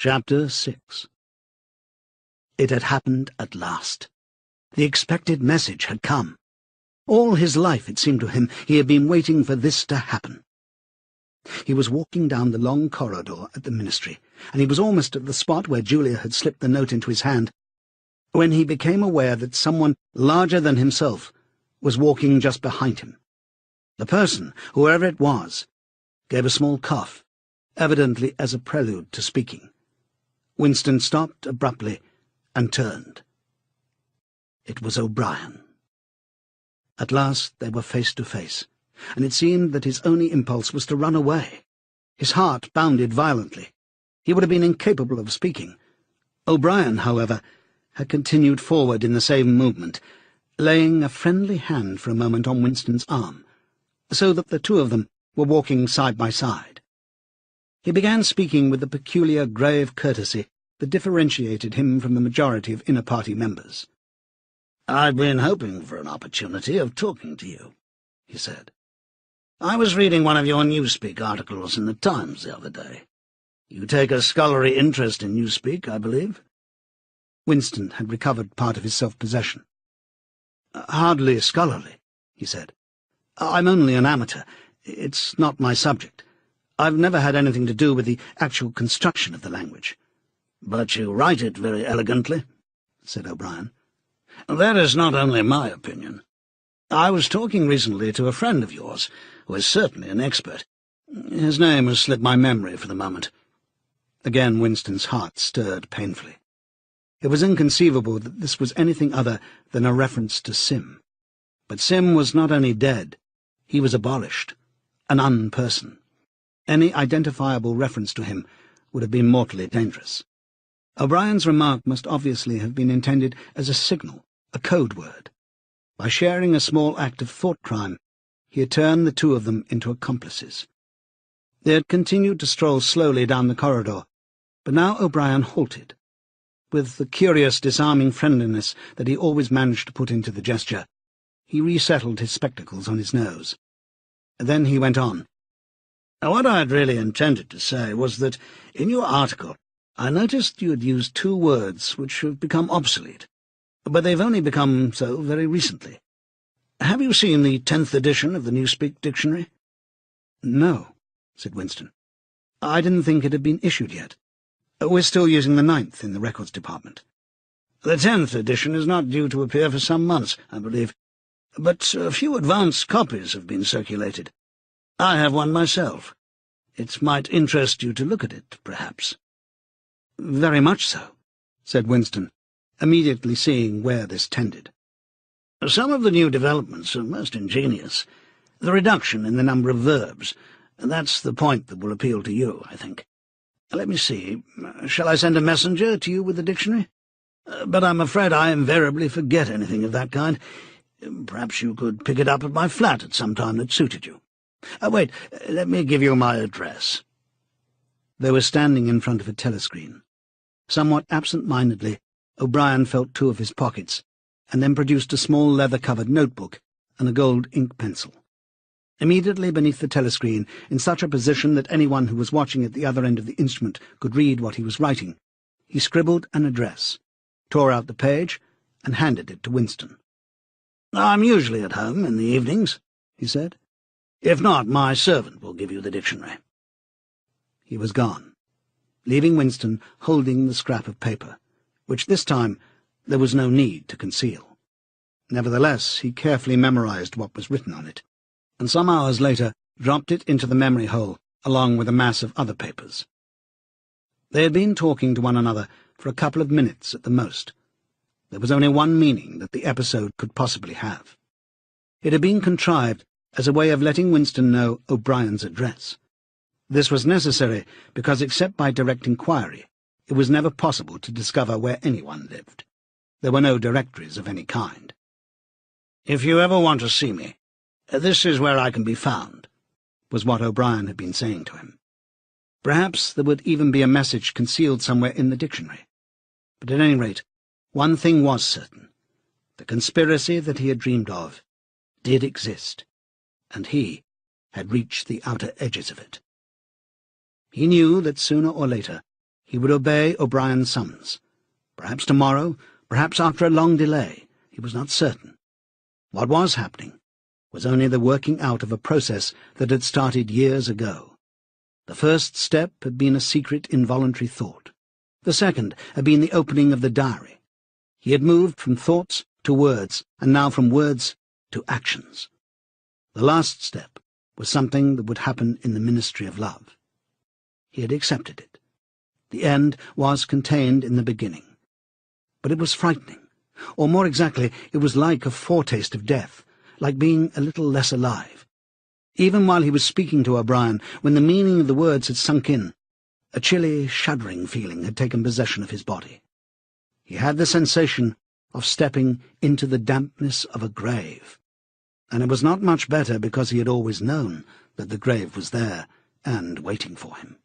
Chapter 6. It had happened at last. The expected message had come. All his life, it seemed to him, he had been waiting for this to happen. He was walking down the long corridor at the ministry, and he was almost at the spot where Julia had slipped the note into his hand, when he became aware that someone larger than himself was walking just behind him. The person, whoever it was, gave a small cough, evidently as a prelude to speaking. Winston stopped abruptly and turned. It was O'Brien. At last they were face to face, and it seemed that his only impulse was to run away. His heart bounded violently. He would have been incapable of speaking. O'Brien, however, had continued forward in the same movement, laying a friendly hand for a moment on Winston's arm, so that the two of them were walking side by side. He began speaking with the peculiar grave courtesy that differentiated him from the majority of inner-party members. "I've been hoping for an opportunity of talking to you," he said. "I was reading one of your Newspeak articles in the Times the other day. You take a scholarly interest in Newspeak, I believe?" Winston had recovered part of his self-possession. "Hardly scholarly," he said. "I'm only an amateur. It's not my subject. I've never had anything to do with the actual construction of the language." "But you write it very elegantly," said O'Brien. "That is not only my opinion. I was talking recently to a friend of yours, who is certainly an expert. His name has slipped my memory for the moment." Again Winston's heart stirred painfully. It was inconceivable that this was anything other than a reference to Sim. But Sim was not only dead, he was abolished, an unperson. Any identifiable reference to him would have been mortally dangerous. O'Brien's remark must obviously have been intended as a signal, a code word. By sharing a small act of thought-crime, he had turned the two of them into accomplices. They had continued to stroll slowly down the corridor, but now O'Brien halted. With the curious, disarming friendliness that he always managed to put into the gesture, he resettled his spectacles on his nose. Then he went on. "What I had really intended to say was that, in your article, I noticed you had used two words which have become obsolete, but they've only become so very recently. Have you seen the 10th edition of the Newspeak Dictionary?" "No," said Winston. "I didn't think it had been issued yet. We're still using the 9th in the records department." "The 10th edition is not due to appear for some months, I believe, but a few advance copies have been circulated. I have one myself. It might interest you to look at it, perhaps." "Very much so," said Winston, immediately seeing where this tended. "Some of the new developments are most ingenious. The reduction in the number of verbs, that's the point that will appeal to you, I think. Let me see, shall I send a messenger to you with the dictionary? But I'm afraid I invariably forget anything of that kind. Perhaps you could pick it up at my flat at some time that suited you. Wait, let me give you my address." They were standing in front of a telescreen. Somewhat absent-mindedly, O'Brien felt two of his pockets, and then produced a small leather-covered notebook and a gold ink pencil. Immediately beneath the telescreen, in such a position that anyone who was watching at the other end of the instrument could read what he was writing, he scribbled an address, tore out the page, and handed it to Winston. "I'm usually at home in the evenings," he said. "If not, my servant will give you the dictionary." He was gone, leaving Winston holding the scrap of paper, which this time there was no need to conceal. Nevertheless, he carefully memorized what was written on it, and some hours later dropped it into the memory hole along with a mass of other papers. They had been talking to one another for a couple of minutes at the most. There was only one meaning that the episode could possibly have. It had been contrived as a way of letting Winston know O'Brien's address. This was necessary because, except by direct inquiry, it was never possible to discover where anyone lived. There were no directories of any kind. "If you ever want to see me, this is where I can be found," was what O'Brien had been saying to him. Perhaps there would even be a message concealed somewhere in the dictionary. But at any rate, one thing was certain. The conspiracy that he had dreamed of did exist, and he had reached the outer edges of it. He knew that sooner or later He would obey O'Brien's summons. Perhaps tomorrow, perhaps after a long delay. He was not certain. What was happening was only the working out of a process that had started years ago. The first step had been a secret, involuntary thought. The second had been the opening of the diary. He had moved from thoughts to words, and now from words to actions. The last step was something that would happen in the Ministry of Love. He had accepted it. The end was contained in the beginning. But it was frightening. Or more exactly, it was like a foretaste of death, like being a little less alive. Even while he was speaking to O'Brien, when the meaning of the words had sunk in, a chilly, shuddering feeling had taken possession of his body. He had the sensation of stepping into the dampness of a grave. And it was not much better because he had always known that the grave was there and waiting for him.